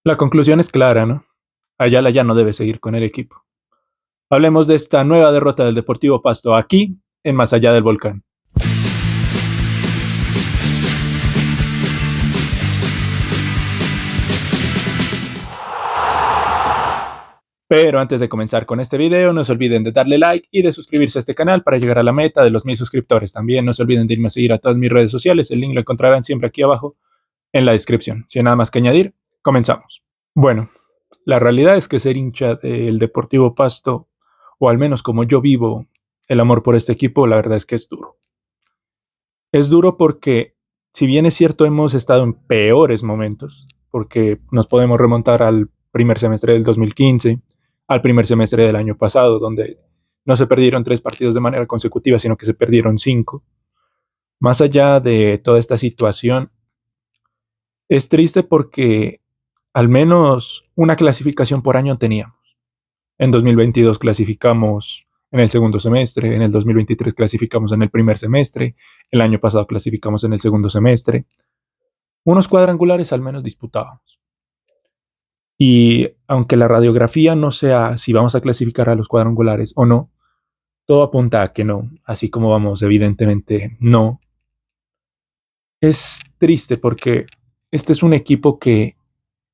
La conclusión es clara, ¿no? Ayala ya no debe seguir con el equipo. Hablemos de esta nueva derrota del Deportivo Pasto aquí, en Más Allá del Volcán. Pero antes de comenzar con este video, no se olviden de darle like y de suscribirse a este canal para llegar a la meta de los 1000 suscriptores. También no se olviden de irme a seguir a todas mis redes sociales, el link lo encontrarán siempre aquí abajo en la descripción. Sin nada más que añadir, comenzamos. Bueno, la realidad es que ser hincha del Deportivo Pasto, o al menos como yo vivo el amor por este equipo, la verdad es que es duro. Es duro porque, si bien es cierto, hemos estado en peores momentos, porque nos podemos remontar al primer semestre del 2015, al primer semestre del año pasado, donde no se perdieron 3 partidos de manera consecutiva, sino que se perdieron 5. Más allá de toda esta situación, es triste porque al menos una clasificación por año teníamos. En 2022 clasificamos en el segundo semestre, en el 2023 clasificamos en el primer semestre, el año pasado clasificamos en el segundo semestre. Unos cuadrangulares al menos disputábamos. Y aunque la radiografía no sea si vamos a clasificar a los cuadrangulares o no, todo apunta a que no, así como vamos, evidentemente no. Es triste porque este es un equipo que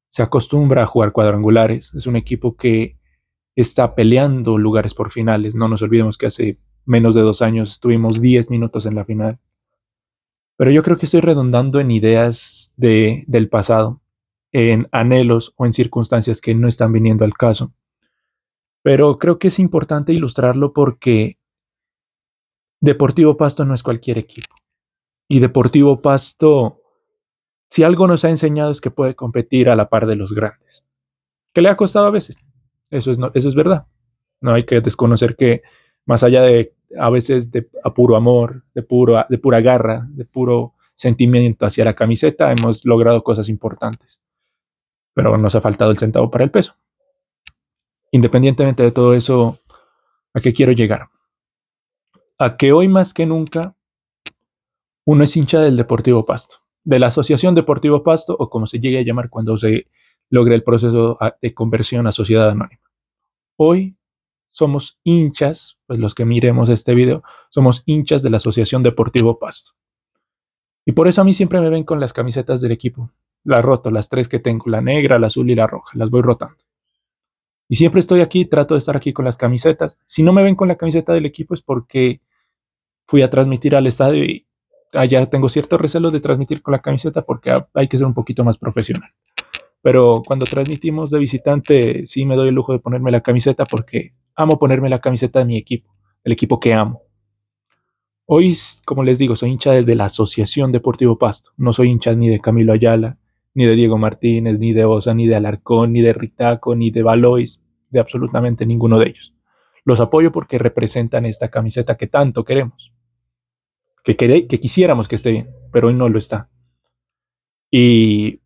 se acostumbra a jugar cuadrangulares, es un equipo que está peleando lugares por finales. No nos olvidemos que hace menos de 2 años estuvimos 10 minutos en la final. Pero yo creo que estoy redundando en ideas del pasado, en anhelos o en circunstancias que no están viniendo al caso. Pero creo que es importante ilustrarlo porque Deportivo Pasto no es cualquier equipo. Y Deportivo Pasto, si algo nos ha enseñado es que puede competir a la par de los grandes. Que le ha costado a veces. Eso es verdad. No hay que desconocer que más allá de a veces de a puro amor, de pura garra, de puro sentimiento hacia la camiseta, hemos logrado cosas importantes. Pero nos ha faltado el centavo para el peso. Independientemente de todo eso, ¿a qué quiero llegar? A que hoy más que nunca uno es hincha del Deportivo Pasto, de la Asociación Deportivo Pasto, o como se llegue a llamar cuando se logre el proceso de conversión a sociedad anónima. Hoy somos hinchas, pues los que miremos este video, somos hinchas de la Asociación Deportivo Pasto. Y por eso a mí siempre me ven con las camisetas del equipo. Las roto, las 3 que tengo, la negra, la azul y la roja, las voy rotando. Y siempre estoy aquí, trato de estar aquí con las camisetas. Si no me ven con la camiseta del equipo es porque fui a transmitir al estadio y allá tengo cierto recelo de transmitir con la camiseta porque hay que ser un poquito más profesional. Pero cuando transmitimos de visitante, sí me doy el lujo de ponerme la camiseta porque amo ponerme la camiseta de mi equipo, el equipo que amo. Hoy, como les digo, soy hincha de la Asociación Deportivo Pasto. No soy hincha ni de Camilo Ayala, ni de Diego Martínez, ni de Osa, ni de Alarcón, ni de Ritaco, ni de Valois, de absolutamente ninguno de ellos. Los apoyo porque representan esta camiseta que tanto queremos, que quisiéramos que esté bien, pero hoy no lo está. Y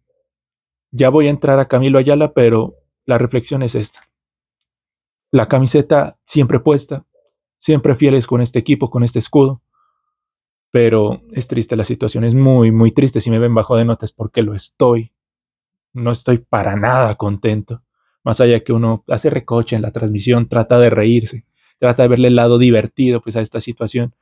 ya voy a entrar a Camilo Ayala, pero la reflexión es esta. La camiseta siempre puesta, siempre fieles con este equipo, con este escudo, pero es triste, la situación es muy, muy triste. Si me ven bajo de notas porque lo estoy. No estoy para nada contento. Más allá de que uno hace recoche en la transmisión, trata de reírse, trata de verle el lado divertido pues a esta situación,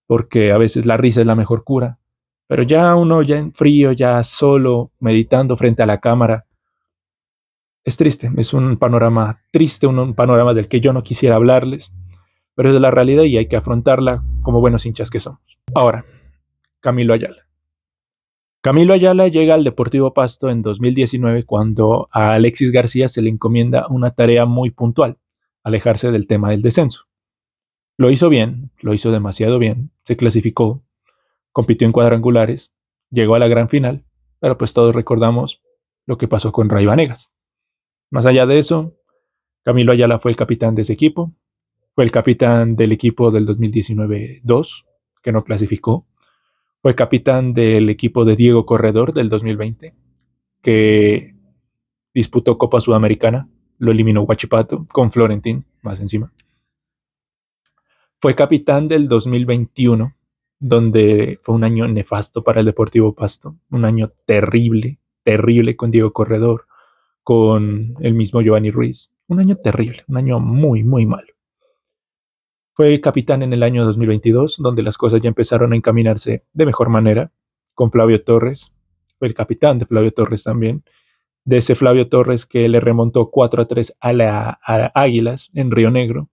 porque a veces la risa es la mejor cura. Pero ya uno, ya en frío, ya solo, meditando frente a la cámara, es triste, es un panorama triste, un panorama del que yo no quisiera hablarles, pero es la realidad y hay que afrontarla como buenos hinchas que somos. Ahora, Camilo Ayala. Camilo Ayala llega al Deportivo Pasto en 2019 cuando a Alexis García se le encomienda una tarea muy puntual, alejarse del tema del descenso. Lo hizo bien, lo hizo demasiado bien, se clasificó, compitió en cuadrangulares, llegó a la gran final, pero pues todos recordamos lo que pasó con Ray Vanegas. Más allá de eso, Camilo Ayala fue el capitán de ese equipo, fue el capitán del equipo del 2019-2, que no clasificó, fue capitán del equipo de Diego Corredor del 2020, que disputó Copa Sudamericana, lo eliminó Huachipato con Florentín más encima. Fue capitán del 2021, donde fue un año nefasto para el Deportivo Pasto, un año terrible, terrible con Diego Corredor, con el mismo Giovanni Ruiz. Un año terrible, un año muy, muy malo. Fue capitán en el año 2022, donde las cosas ya empezaron a encaminarse de mejor manera, con Flavio Torres. Fue el capitán de Flavio Torres también. De ese Flavio Torres que le remontó 4-3 a Águilas en Río Negro.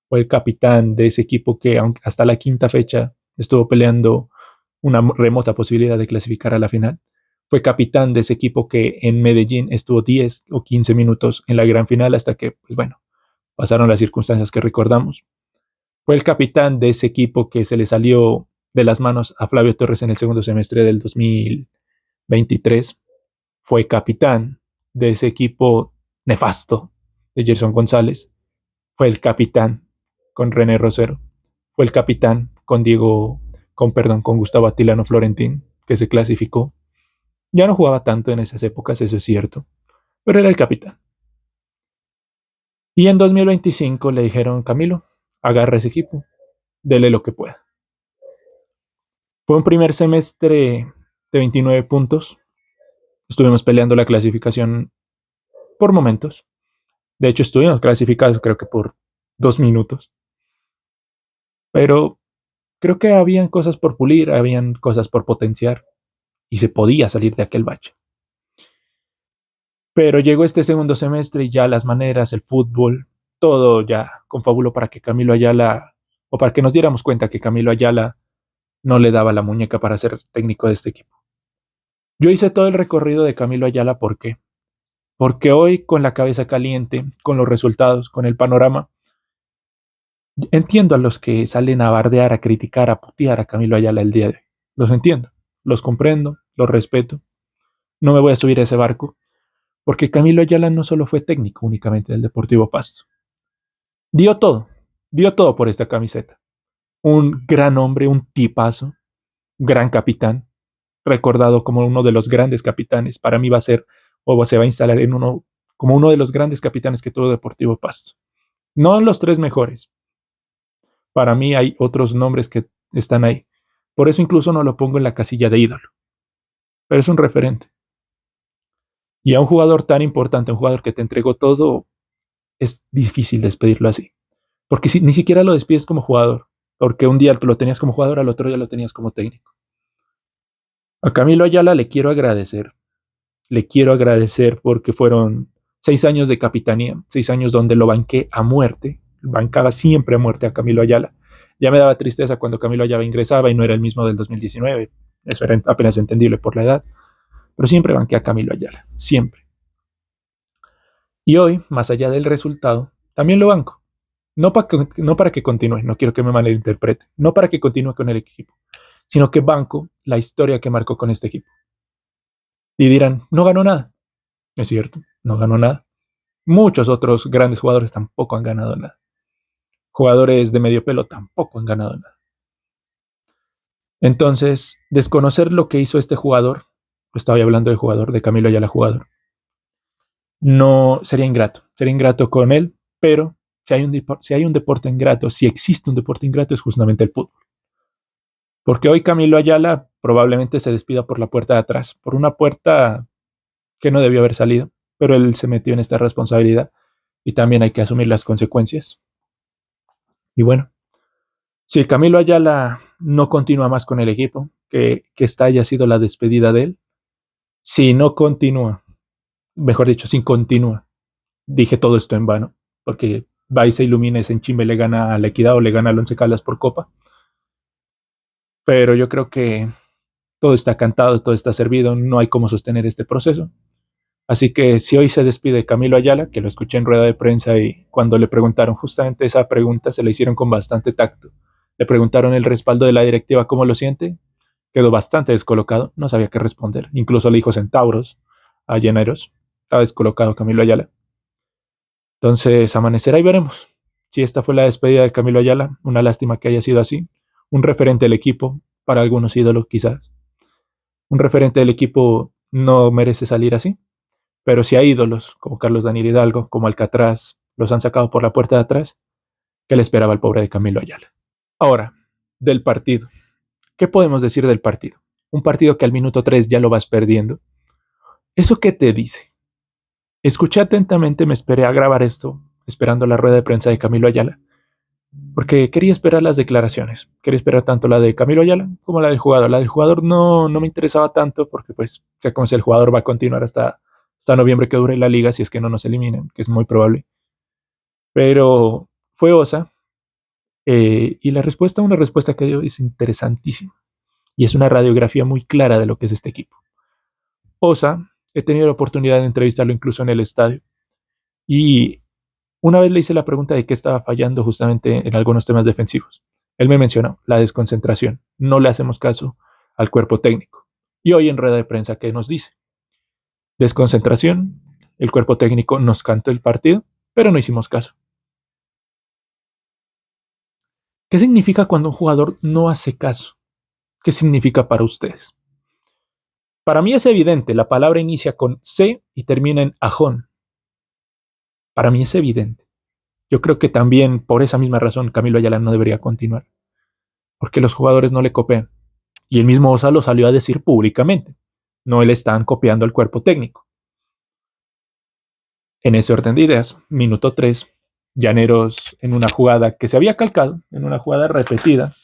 Fue el capitán de ese equipo que hasta la quinta fecha estuvo peleando una remota posibilidad de clasificar a la final. Fue capitán de ese equipo que en Medellín estuvo 10 o 15 minutos en la gran final hasta que, pues bueno, pasaron las circunstancias que recordamos. Fue el capitán de ese equipo que se le salió de las manos a Flavio Torres en el segundo semestre del 2023. Fue capitán de ese equipo nefasto de Gerson González. Fue el capitán con René Rosero. Fue el capitán con Gustavo Atilano Florentín, que se clasificó. Ya no jugaba tanto en esas épocas, eso es cierto, pero era el capitán. Y en 2025 le dijeron, Camilo, agarra ese equipo, dele lo que pueda. Fue un primer semestre de 29 puntos. Estuvimos peleando la clasificación por momentos. De hecho, estuvimos clasificados creo que por 2 minutos. Pero creo que habían cosas por pulir, habían cosas por potenciar y se podía salir de aquel bache. Pero llegó este segundo semestre y ya las maneras, el fútbol, todo ya confabuló para que Camilo Ayala, o para que nos diéramos cuenta que Camilo Ayala no le daba la muñeca para ser técnico de este equipo. Yo hice todo el recorrido de Camilo Ayala, ¿por qué? Porque hoy con la cabeza caliente, con los resultados, con el panorama, entiendo a los que salen a bardear, a criticar, a putear a Camilo Ayala el día de hoy. Los entiendo, los comprendo, los respeto. No me voy a subir a ese barco, porque Camilo Ayala no solo fue técnico únicamente del Deportivo Pasto. Dio todo por esta camiseta. Un gran hombre, un tipazo, gran capitán, recordado como uno de los grandes capitanes. Para mí va a ser, o se va a instalar como uno de los grandes capitanes que tuvo Deportivo Pasto. No los tres mejores. Para mí hay otros nombres que están ahí. Por eso incluso no lo pongo en la casilla de ídolo. Pero es un referente. Y a un jugador tan importante, un jugador que te entregó todo, es difícil despedirlo así. Porque ni siquiera lo despides como jugador. Porque un día lo tenías como jugador, al otro día lo tenías como técnico. A Camilo Ayala le quiero agradecer. Le quiero agradecer porque fueron 6 años de capitanía, 6 años donde lo banqué a muerte. Bancaba siempre a muerte a Camilo Ayala. Ya me daba tristeza cuando Camilo Ayala ingresaba y no era el mismo del 2019. Eso era apenas entendible por la edad. Pero siempre banqué a Camilo Ayala. Siempre. Y hoy, más allá del resultado, también lo banco. No para que continúe, no quiero que me malinterprete, no para que continúe con el equipo, sino que banco la historia que marcó con este equipo. Y dirán, no ganó nada. Es cierto, no ganó nada. Muchos otros grandes jugadores tampoco han ganado nada. Jugadores de medio pelo tampoco han ganado nada. Entonces, desconocer lo que hizo este jugador, estaba hablando de jugador, de Camilo Ayala jugador, no sería ingrato con él, pero si hay un deporte ingrato, si existe un deporte ingrato, es justamente el fútbol. Porque hoy Camilo Ayala probablemente se despida por la puerta de atrás, por una puerta que no debió haber salido, pero él se metió en esta responsabilidad y también hay que asumir las consecuencias. Y bueno, si Camilo Ayala no continúa más con el equipo, que esta haya sido la despedida de él, si no continúa, mejor dicho, si continúa, dije todo esto en vano, porque va y se ilumina en Chimbe le gana a la Equidad o le gana al Once Caldas por Copa, pero yo creo que todo está cantado, todo está servido, no hay cómo sostener este proceso. Así que si hoy se despide Camilo Ayala, que lo escuché en rueda de prensa y cuando le preguntaron justamente esa pregunta, se le hicieron con bastante tacto. Le preguntaron el respaldo de la directiva, ¿cómo lo siente? Quedó bastante descolocado, no sabía qué responder. Incluso le dijo centauros a Lleneros. Estaba descolocado Camilo Ayala. Entonces, amanecerá y veremos. Si esta fue la despedida de Camilo Ayala, una lástima que haya sido así. Un referente del equipo, para algunos ídolos quizás. Un referente del equipo no merece salir así. Pero si hay ídolos como Carlos Daniel Hidalgo, como Alcatraz, los han sacado por la puerta de atrás, ¿qué le esperaba al pobre de Camilo Ayala? Ahora, del partido. ¿Qué podemos decir del partido? Un partido que al minuto 3 ya lo vas perdiendo. ¿Eso qué te dice? Escuché atentamente, me esperé a grabar esto, esperando la rueda de prensa de Camilo Ayala, porque quería esperar las declaraciones. Quería esperar tanto la de Camilo Ayala como la del jugador. La del jugador no me interesaba tanto porque, pues, sea como si el jugador va a continuar hasta noviembre que dure la liga, si es que no nos eliminan, que es muy probable. Pero fue Osa, y la respuesta, una respuesta que dio es interesantísima. Y es una radiografía muy clara de lo que es este equipo. Osa, he tenido la oportunidad de entrevistarlo incluso en el estadio. Y una vez le hice la pregunta de qué estaba fallando justamente en algunos temas defensivos. Él me mencionó la desconcentración. No le hacemos caso al cuerpo técnico. Y hoy en rueda de prensa, ¿qué nos dice? Desconcentración. El cuerpo técnico nos cantó el partido, pero no hicimos caso. ¿Qué significa cuando un jugador no hace caso? ¿Qué significa para ustedes? Para mí es evidente, la palabra inicia con C y termina en ajón. Para mí es evidente. Yo creo que también por esa misma razón Camilo Ayala no debería continuar, porque los jugadores no le copian. Y el mismo Osa lo salió a decir públicamente. No le están copiando al cuerpo técnico. En ese orden de ideas, minuto 3, Llaneros en una jugada que se había calcado, en una jugada repetida.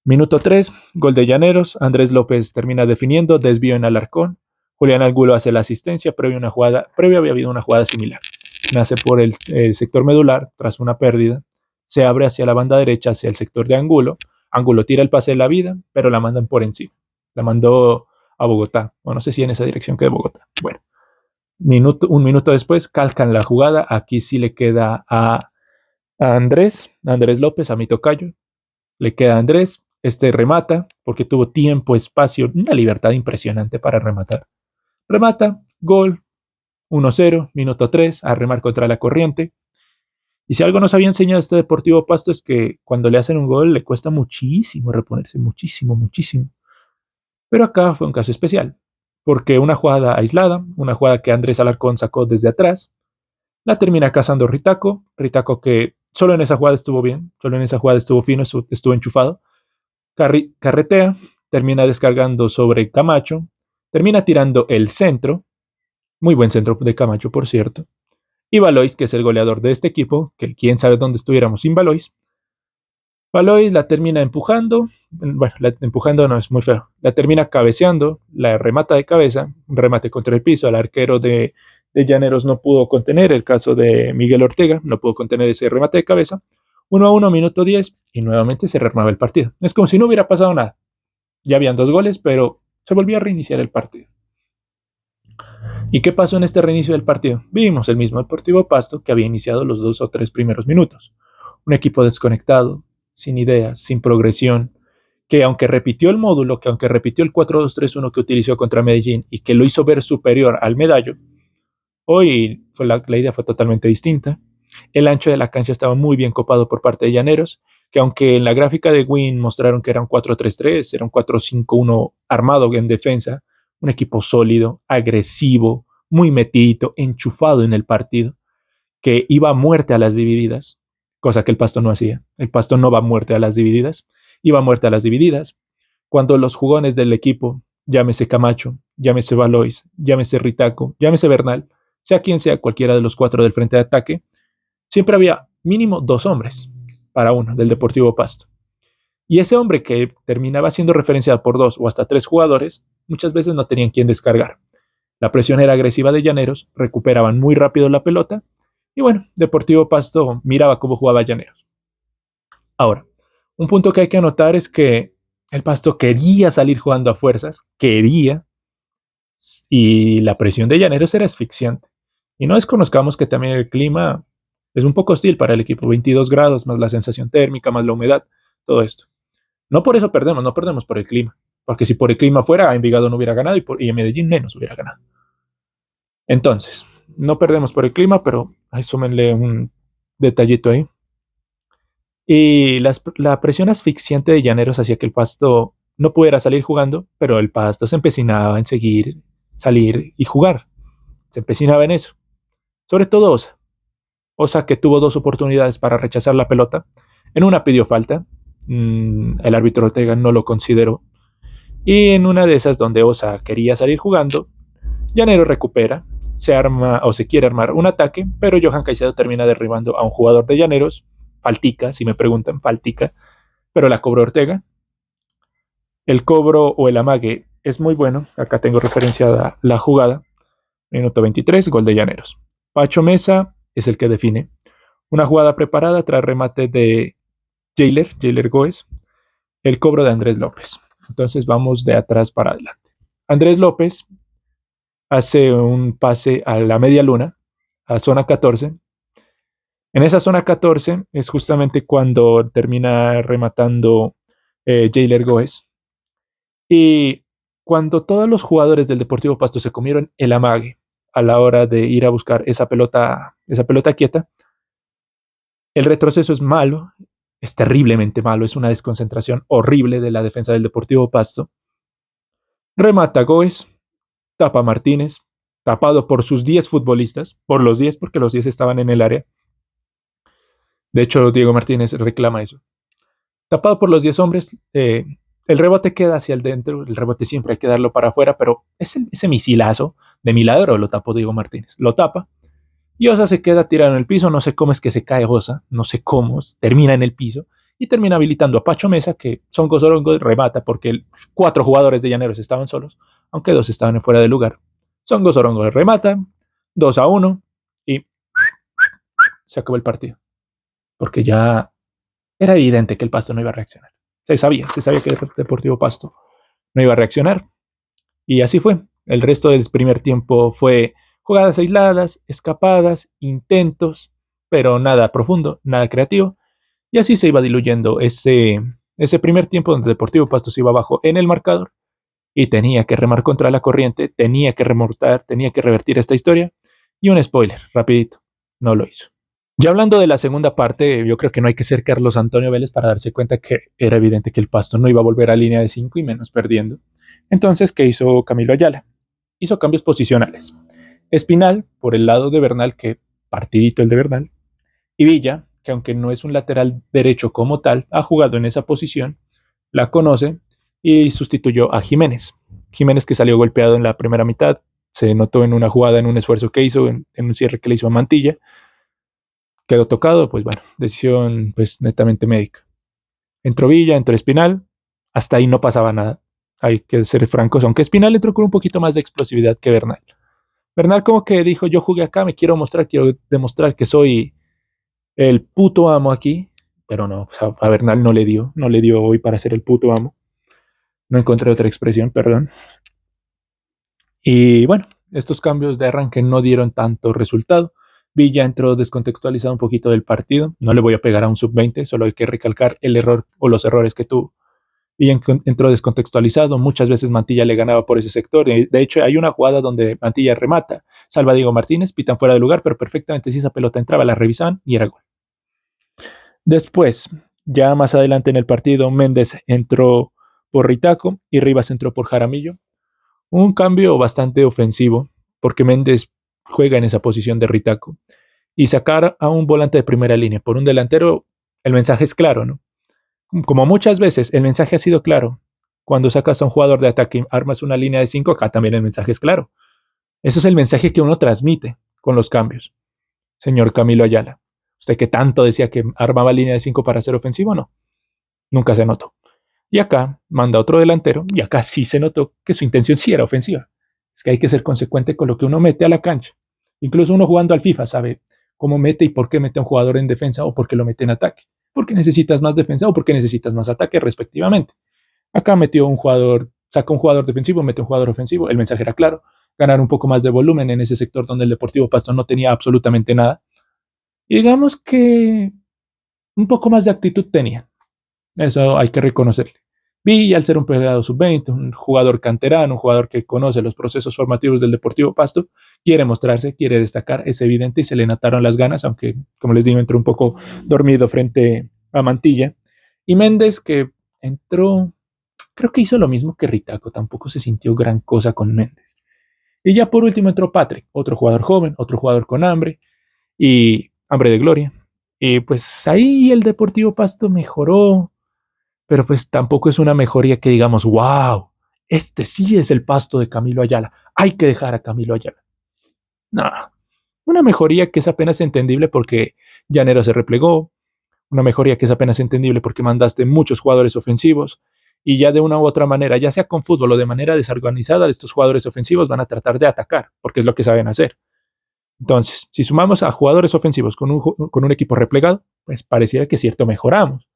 Minuto 3, gol de Llaneros, Andrés López termina definiendo, desvío en Alarcón, Julián Angulo hace la asistencia, previo había habido una jugada similar. Nace por el sector medular, tras una pérdida, se abre hacia la banda derecha, hacia el sector de Angulo, Angulo tira el pase de la vida, pero la mandan por encima. La mandó a Bogotá, o no sé si en esa dirección que de Bogotá. Bueno, un minuto después calcan la jugada, aquí sí le queda a Andrés López, a mi tocayo, le queda a Andrés, remata, porque tuvo tiempo, espacio, una libertad impresionante para rematar. Remata, gol, 1-0, minuto 3, a remar contra la corriente. Y si algo nos había enseñado este Deportivo Pasto es que cuando le hacen un gol le cuesta muchísimo reponerse, muchísimo, muchísimo. Pero acá fue un caso especial, porque una jugada aislada, una jugada que Andrés Alarcón sacó desde atrás, la termina cazando Ritaco, Ritaco que solo en esa jugada estuvo bien, solo en esa jugada estuvo fino, estuvo enchufado, carretea, termina descargando sobre Camacho, termina tirando el centro, muy buen centro de Camacho por cierto, y Valois, que es el goleador de este equipo, que quién sabe dónde estuviéramos sin Valois, Valois la termina empujando, bueno, empujando no es muy feo, la termina cabeceando, la remata de cabeza, un remate contra el piso, el arquero de Llaneros no pudo contener, el caso de Miguel Ortega, no pudo contener ese remate de cabeza, 1-1, minuto 10, y nuevamente se rearmaba el partido. Es como si no hubiera pasado nada. Ya habían 2 goles, pero se volvió a reiniciar el partido. ¿Y qué pasó en este reinicio del partido? Vimos el mismo Deportivo Pasto que había iniciado los 2 o 3 primeros minutos. Un equipo desconectado, sin ideas, sin progresión, que aunque repitió el módulo, que aunque repitió el 4-2-3-1 que utilizó contra Medellín y que lo hizo ver superior al Medallo, hoy la idea fue totalmente distinta. El ancho de la cancha estaba muy bien copado por parte de Llaneros, que aunque en la gráfica de Win mostraron que era un 4-3-3, era un 4-5-1 armado en defensa, un equipo sólido, agresivo, muy metidito, enchufado en el partido, que iba a muerte a las divididas, cosa que el Pasto no hacía. El Pasto no va a muerte a las divididas, iba a muerte a las divididas. Cuando los jugones del equipo, llámese Camacho, llámese Valois, llámese Ritaco, llámese Bernal, sea quien sea cualquiera de los 4 del frente de ataque, siempre había mínimo 2 hombres para uno del Deportivo Pasto. Y ese hombre que terminaba siendo referenciado por 2 o hasta 3 jugadores, muchas veces no tenían quien descargar. La presión era agresiva de Llaneros, recuperaban muy rápido la pelota y bueno, Deportivo Pasto miraba cómo jugaba Llaneros. Ahora, un punto que hay que anotar es que el Pasto quería salir jugando a fuerzas, quería, y la presión de Llaneros era asfixiante. Y no desconozcamos que también el clima es un poco hostil para el equipo, 22 grados, más la sensación térmica, más la humedad, todo esto. No por eso perdemos, no perdemos por el clima, porque si por el clima fuera, Envigado no hubiera ganado y en Medellín menos hubiera ganado. Entonces, no perdemos por el clima, pero ahí súmenle un detallito ahí. Y la presión asfixiante de Llaneros hacía que el Pasto no pudiera salir jugando, pero el Pasto se empecinaba en seguir, salir y jugar. Se empecinaba en eso. Sobre todo Osa. Osa que tuvo 2 oportunidades para rechazar la pelota. En una pidió falta. El árbitro Ortega no lo consideró. Y en una de esas donde Osa quería salir jugando, Llanero recupera se arma o se quiere armar un ataque, pero Johan Caicedo termina derribando a un jugador de Llaneros, faltica, si me preguntan, faltica, pero la cobró Ortega. El cobro o el amague es muy bueno, acá tengo referenciada la jugada, minuto 23, gol de Llaneros. Pacho Mesa es el que define. Una jugada preparada tras remate de Jailer Goes, el cobro de Andrés López. Entonces vamos de atrás para adelante. Andrés López hace un pase a la media luna, a zona 14. En esa zona 14 es justamente cuando termina rematando Jailer Goes. Y cuando todos los jugadores del Deportivo Pasto se comieron el amague a la hora de ir a buscar esa pelota quieta, el retroceso es malo, es terriblemente malo, es una desconcentración horrible de la defensa del Deportivo Pasto. Remata Goes, tapa Martínez, tapado por sus 10 futbolistas, por los 10 porque los 10 estaban en el área. De hecho, Diego Martínez reclama eso. Tapado por los 10 hombres, el rebote queda hacia el dentro, el rebote siempre hay que darlo para afuera, pero ese misilazo de milagro lo tapó Diego Martínez. Lo tapa y Osa se queda tirado en el piso, no sé cómo es que se cae Osa, no sé cómo, termina en el piso y termina habilitando a Pacho Mesa, que Songo Sorongo remata porque 4 jugadores de Llaneros estaban solos, aunque 2 estaban fuera de lugar. Songo Sorongo remata, 2-1 y se acabó el partido. Porque ya era evidente que el Pasto no iba a reaccionar. Se sabía que el Deportivo Pasto no iba a reaccionar. Y así fue. El resto del primer tiempo fue jugadas aisladas, escapadas, intentos, pero nada profundo, nada creativo. Y así se iba diluyendo ese primer tiempo donde Deportivo Pasto se iba abajo en el marcador y tenía que remar contra la corriente, tenía que remontar, tenía que revertir esta historia. Y un spoiler, rapidito, no lo hizo. Ya hablando de la segunda parte, yo creo que no hay que ser Carlos Antonio Vélez para darse cuenta que era evidente que el Pasto no iba a volver a línea de 5 y menos perdiendo. Entonces, ¿qué hizo Camilo Ayala? Hizo cambios posicionales. Espinal, por el lado de Bernal, que partidito el de Bernal, y Villa, que aunque no es un lateral derecho como tal, ha jugado en esa posición, la conoce y sustituyó a Jiménez. Jiménez que salió golpeado en la primera mitad, se notó en una jugada, en un esfuerzo que hizo, en un cierre que le hizo a Mantilla, quedó tocado, pues bueno, decisión pues netamente médica. Entró Villa, entró Espinal, hasta ahí no pasaba nada. Hay que ser francos, aunque Espinal entró con un poquito más de explosividad que Bernal. Bernal como que dijo, yo jugué acá, me quiero mostrar, quiero demostrar que soy el puto amo aquí, pero no, o sea, a Bernal no le dio hoy para ser el puto amo. No encontré otra expresión, perdón. Y bueno, estos cambios de arranque no dieron tanto resultado. Villa entró descontextualizado un poquito del partido. No le voy a pegar a un sub-20, solo hay que recalcar el error o los errores que tuvo. Villa entró descontextualizado. Muchas veces Mantilla le ganaba por ese sector. De hecho, hay una jugada donde Mantilla remata, salva a Diego Martínez, pitan fuera de lugar, pero perfectamente si esa pelota entraba, la revisaban y era gol. Después, ya más adelante en el partido, Méndez entró por Ritaco y Rivas entró por Jaramillo. Un cambio bastante ofensivo, porque Méndez juega en esa posición de Ritaco. Y sacar a un volante de primera línea por un delantero, el mensaje es claro, ¿no? Como muchas veces, el mensaje ha sido claro. Cuando sacas a un jugador de ataque y armas una línea de 5, acá también el mensaje es claro. Eso es el mensaje que uno transmite con los cambios. Señor Camilo Ayala, usted que tanto decía que armaba línea de 5 para ser ofensivo, no. Nunca se notó. Y acá manda otro delantero y acá sí se notó que su intención sí era ofensiva. Es que hay que ser consecuente con lo que uno mete a la cancha. Incluso uno jugando al FIFA sabe cómo mete y por qué mete a un jugador en defensa o por qué lo mete en ataque. Porque necesitas más defensa o porque necesitas más ataque respectivamente. Acá metió un jugador, saca un jugador defensivo, mete un jugador ofensivo. El mensaje era claro, ganar un poco más de volumen en ese sector donde el Deportivo Pasto no tenía absolutamente nada. Y digamos que un poco más de actitud tenía. Eso hay que reconocerle. Villa, al ser un pelado sub-20, un jugador canterano, un jugador que conoce los procesos formativos del Deportivo Pasto, quiere mostrarse, quiere destacar, es evidente y se le notaron las ganas, aunque, como les digo, entró un poco dormido frente a Mantilla. Y Méndez, que entró, creo que hizo lo mismo que Ritaco, tampoco se sintió gran cosa con Méndez. Y ya por último entró Patrick, otro jugador joven, otro jugador con hambre y hambre de gloria. Y pues ahí el Deportivo Pasto mejoró, pero pues tampoco es una mejoría que digamos, wow, este sí es el Pasto de Camilo Ayala, hay que dejar a Camilo Ayala. No, una mejoría que es apenas entendible porque Llanero se replegó, una mejoría que es apenas entendible porque mandaste muchos jugadores ofensivos y ya de una u otra manera, ya sea con fútbol o de manera desorganizada, estos jugadores ofensivos van a tratar de atacar porque es lo que saben hacer. Entonces, si sumamos a jugadores ofensivos con un equipo replegado, pues pareciera que cierto mejoramos.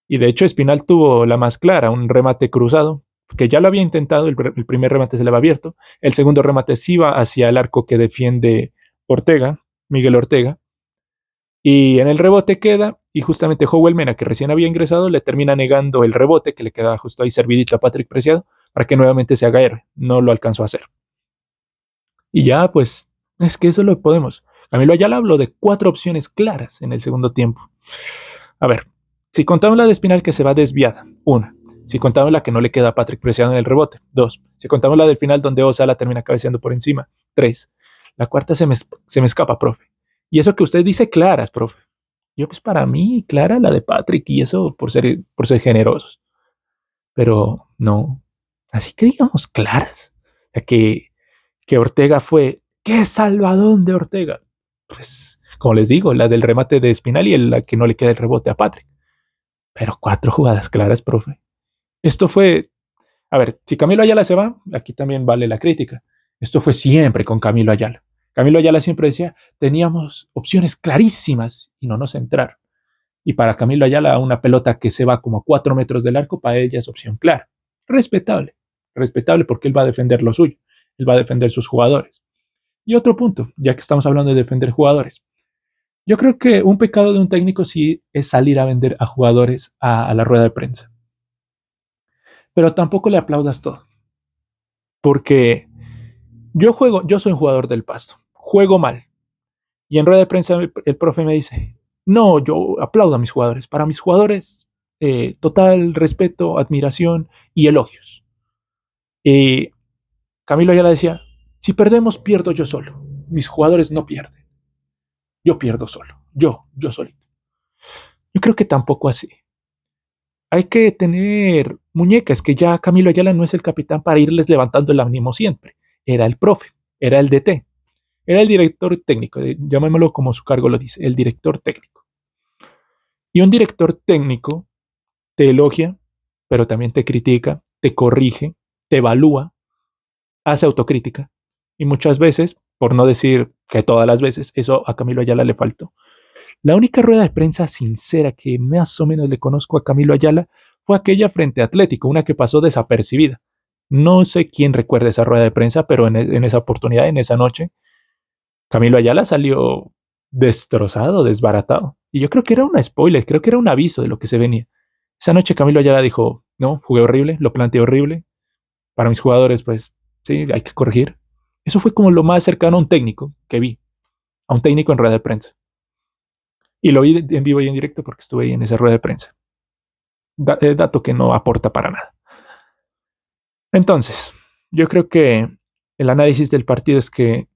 Y de hecho, Espinal tuvo la más clara, un remate cruzado, que ya lo había intentado, el primer remate se le va abierto, el segundo remate sí va hacia el arco que defiende Ortega, Miguel Ortega, y en el rebote queda, y justamente Howell Mena, que recién había ingresado, le termina negando el rebote, que le queda justo ahí servidito a Patrick Preciado, para que nuevamente se haga héroe. No lo alcanzó a hacer. Y ya, pues, es que eso lo podemos. Camilo Ayala habló de 4 opciones claras en el segundo tiempo. A ver, si contamos la de Espinal que se va desviada, 1. Si contamos la que no le queda a Patrick Preciado en el rebote, 2. Si contamos la del final donde Osala termina cabeceando por encima, 3. La cuarta se me escapa, profe. Y eso que usted dice claras, profe. Yo, pues para mí, clara la de Patrick y eso por ser generosos. Pero no. Así que digamos claras. O sea, que Ortega fue, ¡qué salvadón de Ortega! Pues, como les digo, la del remate de Espinal y la que no le queda el rebote a Patrick. Pero 4 jugadas claras, profe. Esto fue, a ver, si Camilo Ayala se va, aquí también vale la crítica. Esto fue siempre con Camilo Ayala. Camilo Ayala siempre decía, teníamos opciones clarísimas y no nos entraron. Y para Camilo Ayala, una pelota que se va como a 4 metros del arco, para ella es opción clara. Respetable. Respetable porque él va a defender lo suyo. Él va a defender sus jugadores. Y otro punto, ya que estamos hablando de defender jugadores. Yo creo que un pecado de un técnico sí es salir a vender a jugadores a la rueda de prensa. Pero tampoco le aplaudas todo. Porque yo soy un jugador del Pasto. Juego mal. Y en rueda de prensa el profe me dice, no, yo aplaudo a mis jugadores. Para mis jugadores, total respeto, admiración y elogios. Y Camilo ya le decía, si perdemos, pierdo yo solo. Mis jugadores no pierden. Yo pierdo solo. Yo solito. Yo creo que tampoco así. Hay que tener muñecas, que ya Camilo Ayala no es el capitán para irles levantando el ánimo siempre. Era el profe, era el DT, era el director técnico, llamémoslo como su cargo lo dice, el director técnico. Y un director técnico te elogia, pero también te critica, te corrige, te evalúa, hace autocrítica. Y muchas veces, por no decir que todas las veces, eso a Camilo Ayala le faltó. La única rueda de prensa sincera que más o menos le conozco a Camilo Ayala fue aquella frente a Atlético, una que pasó desapercibida. No sé quién recuerda esa rueda de prensa, pero en esa oportunidad, en esa noche, Camilo Ayala salió destrozado, desbaratado. Y yo creo que era un spoiler, creo que era un aviso de lo que se venía. Esa noche Camilo Ayala dijo, no, jugué horrible, lo planteé horrible. Para mis jugadores, pues sí, hay que corregir. Eso fue como lo más cercano a un técnico que vi, a un técnico en rueda de prensa. Y lo vi en vivo y en directo porque estuve ahí en esa rueda de prensa. Dato que no aporta para nada. Entonces, yo creo que el análisis del partido es que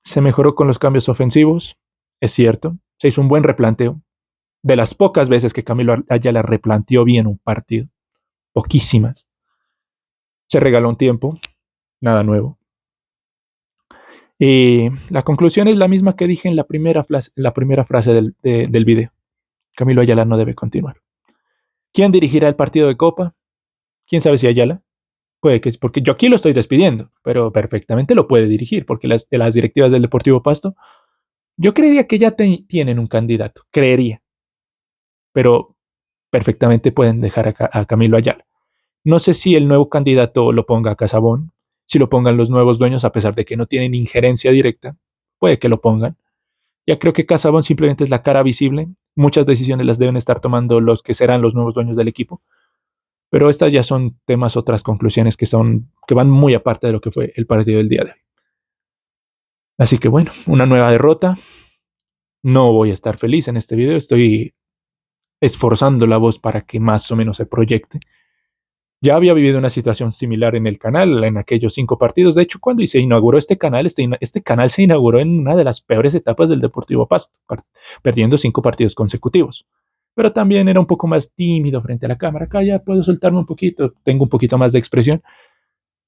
se mejoró con los cambios ofensivos, es cierto, se hizo un buen replanteo. De las pocas veces que Camilo Ayala replanteó bien un partido, poquísimas. Se regaló un tiempo, nada nuevo. Y la conclusión es la misma que dije en la primera frase del video. Camilo Ayala no debe continuar. ¿Quién dirigirá el partido de Copa? ¿Quién sabe si Ayala? Puede que es porque yo aquí lo estoy despidiendo, pero perfectamente lo puede dirigir, porque las directivas del Deportivo Pasto, yo creería que ya tienen un candidato, creería, pero perfectamente pueden dejar a Camilo Ayala. No sé si el nuevo candidato lo ponga a Casabón, si lo pongan los nuevos dueños, a pesar de que no tienen injerencia directa, puede que lo pongan. Ya creo que Casabón simplemente es la cara visible, muchas decisiones las deben estar tomando los que serán los nuevos dueños del equipo. Pero estas ya son temas, otras conclusiones que van muy aparte de lo que fue el partido del día de hoy. Así que bueno, una nueva derrota. No voy a estar feliz en este video. Estoy esforzando la voz para que más o menos se proyecte. Ya había vivido una situación similar en el canal, en aquellos 5 partidos. De hecho, cuando se inauguró este canal se inauguró en una de las peores etapas del Deportivo Pasto, perdiendo 5 partidos consecutivos. Pero también era un poco más tímido frente a la cámara. Acá ya puedo soltarme un poquito, tengo un poquito más de expresión.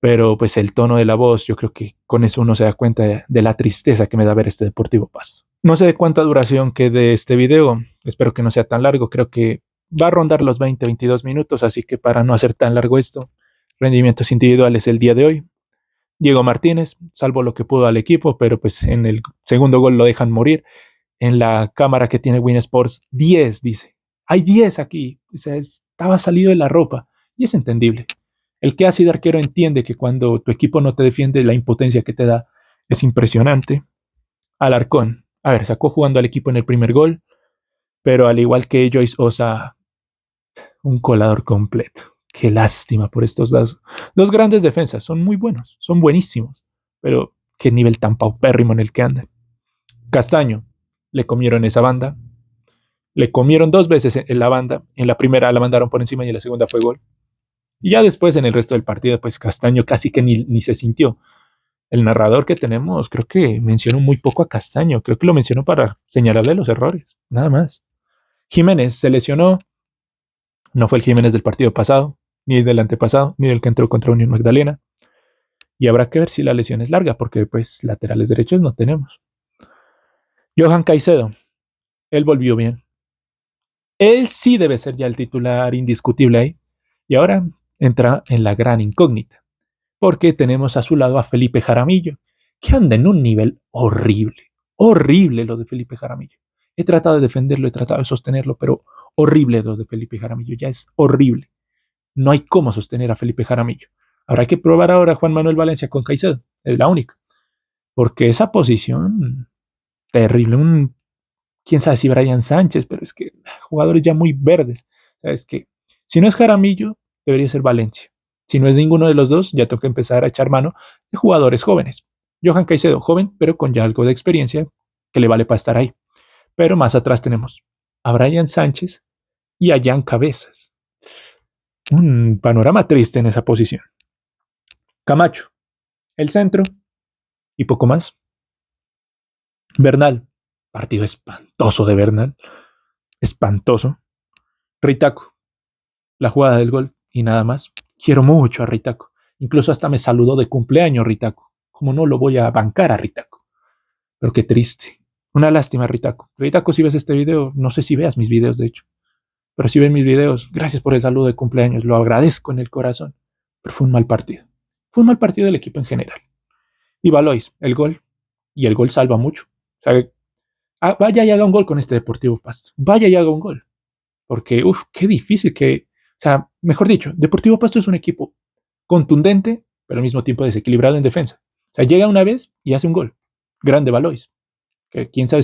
pero pues el tono de la voz, yo creo que con eso uno se da cuenta de la tristeza que me da ver este Deportivo Pasto. No sé de cuánta duración quede este video, espero que no sea tan largo, creo que va a rondar los 20-22 minutos, así que para no hacer tan largo esto, rendimientos individuales el día de hoy. Diego Martínez salvó lo que pudo al equipo, pero pues en el segundo gol lo dejan morir. En la cámara que tiene Win Sports, 10 dice. Hay 10 aquí. O sea, estaba salido de la ropa. Y es entendible. El que hace de arquero entiende que cuando tu equipo no te defiende, la impotencia que te da es impresionante. Alarcón, a ver, sacó jugando al equipo en el primer gol, pero al igual que Joyce Osa, un colador completo. Qué lástima por estos dos grandes defensas. Son muy buenos, son buenísimos, pero qué nivel tan paupérrimo en el que andan. Castaño, le comieron esa banda, le comieron 2 veces en la banda, en la primera la mandaron por encima y en la segunda fue gol. Y ya después en el resto del partido, pues Castaño casi que ni se sintió. El narrador que tenemos creo que mencionó muy poco a Castaño, creo que lo mencionó para señalarle los errores, nada más. Jiménez se lesionó, no fue el Jiménez del partido pasado, ni el del antepasado, ni el que entró contra Unión Magdalena. Y habrá que ver si la lesión es larga, porque pues laterales derechos no tenemos. Johan Caicedo, él volvió bien. Él sí debe ser ya el titular indiscutible ahí. Y ahora entra en la gran incógnita, porque tenemos a su lado a Felipe Jaramillo, que anda en un nivel horrible. Horrible lo de Felipe Jaramillo. He tratado de defenderlo, he tratado de sostenerlo, pero horrible lo de Felipe Jaramillo. Ya es horrible. No hay cómo sostener a Felipe Jaramillo. Habrá que probar ahora a Juan Manuel Valencia con Caicedo. Es la única. Porque esa posición terrible. Quién sabe si Brian Sánchez, pero es que jugadores ya muy verdes. O sea, es que si no es Jaramillo, debería ser Valencia. Si no es ninguno de los dos, ya toca empezar a echar mano de jugadores jóvenes. Johan Caicedo, joven, pero con ya algo de experiencia que le vale para estar ahí. Pero más atrás tenemos a Brian Sánchez y a Jan Cabezas. Un panorama triste en esa posición. Camacho, el centro y poco más. Bernal, partido espantoso de Bernal, espantoso. Ritaco, la jugada del gol y nada más. Quiero mucho a Ritaco. Incluso hasta me saludó de cumpleaños Ritaco. Como no lo voy a bancar a Ritaco. Pero qué triste. Una lástima, Ritaco. Ritaco, si ves este video, no sé si veas mis videos, de hecho. Pero si ven mis videos, gracias por el saludo de cumpleaños. Lo agradezco en el corazón. Pero fue un mal partido. Fue un mal partido del equipo en general. Y Valois, el gol. Y el gol salva mucho. O sea, vaya y haga un gol con este Deportivo Pasto. Vaya y haga un gol. Porque, qué difícil que... O sea, mejor dicho, Deportivo Pasto es un equipo contundente, pero al mismo tiempo desequilibrado en defensa. O sea, llega una vez y hace un gol. Grande Valois. Que quién sabe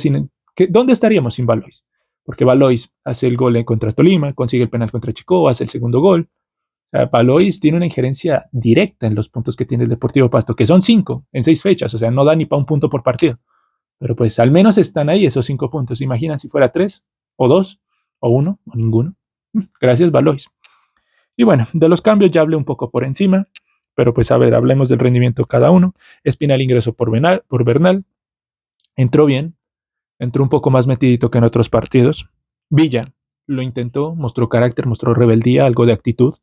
¿dónde estaríamos sin Valois? Porque Valois hace el gol contra Tolima, consigue el penal contra Chico, hace el segundo gol. O sea, Valois tiene una injerencia directa en los puntos que tiene el Deportivo Pasto, que son 5 en 6 fechas. O sea, no da ni para un punto por partido. Pero pues al menos están ahí esos 5 puntos. Imaginan si fuera 3 o 2 o 1 o ninguno. Gracias, Valois. Y bueno, de los cambios ya hablé un poco por encima, pero pues a ver, hablemos del rendimiento de cada uno. Espinal ingresó por Bernal, entró bien, entró un poco más metidito que en otros partidos. Villa lo intentó, mostró carácter, mostró rebeldía, algo de actitud,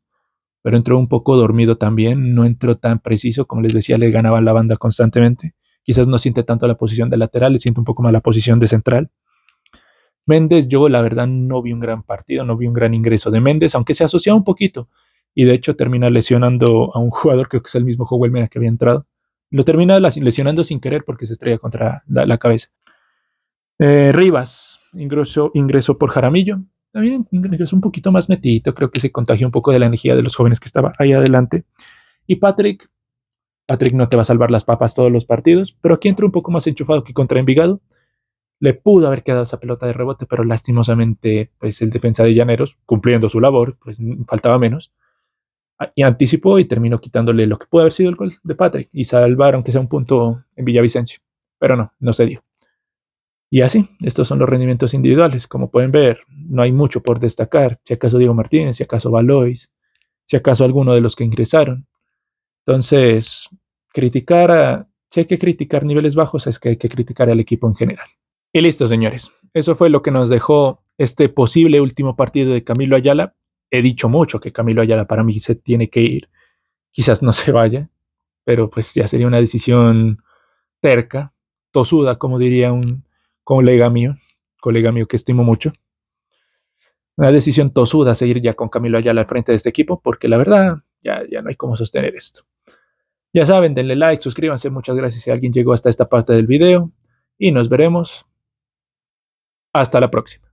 pero entró un poco dormido también, no entró tan preciso, como les decía, le ganaban la banda constantemente. Quizás no siente tanto la posición de lateral, le siente un poco más la posición de central. Méndez, yo la verdad no vi un gran partido, no vi un gran ingreso de Méndez, aunque se asocia un poquito. Y de hecho termina lesionando a un jugador, creo que es el mismo Joel Mena que había entrado. Lo termina lesionando sin querer porque se estrella contra la cabeza. Rivas ingresó por Jaramillo. También ingresó un poquito más metidito, creo que se contagió un poco de la energía de los jóvenes que estaba ahí adelante. Y Patrick no te va a salvar las papas todos los partidos, pero aquí entra un poco más enchufado que contra Envigado. Le pudo haber quedado esa pelota de rebote, pero lastimosamente, pues el defensa de Llaneros, cumpliendo su labor, pues faltaba menos, y anticipó y terminó quitándole lo que pudo haber sido el gol de Patrick y salvar, aunque sea un punto en Villavicencio. Pero no se dio. Y así, estos son los rendimientos individuales. Como pueden ver, no hay mucho por destacar. Si acaso Diego Martínez, si acaso Valois, si acaso alguno de los que ingresaron. Entonces, si hay que criticar niveles bajos, es que hay que criticar al equipo en general. Y listo, señores. Eso fue lo que nos dejó este posible último partido de Camilo Ayala. He dicho mucho que Camilo Ayala para mí se tiene que ir. Quizás no se vaya. pero pues ya sería una decisión terca, tosuda, como diría un colega mío que estimo mucho. Una decisión tosuda seguir ya con Camilo Ayala al frente de este equipo, porque la verdad ya no hay cómo sostener esto. Ya saben, denle like, suscríbanse, muchas gracias si alguien llegó hasta esta parte del video y nos veremos hasta la próxima.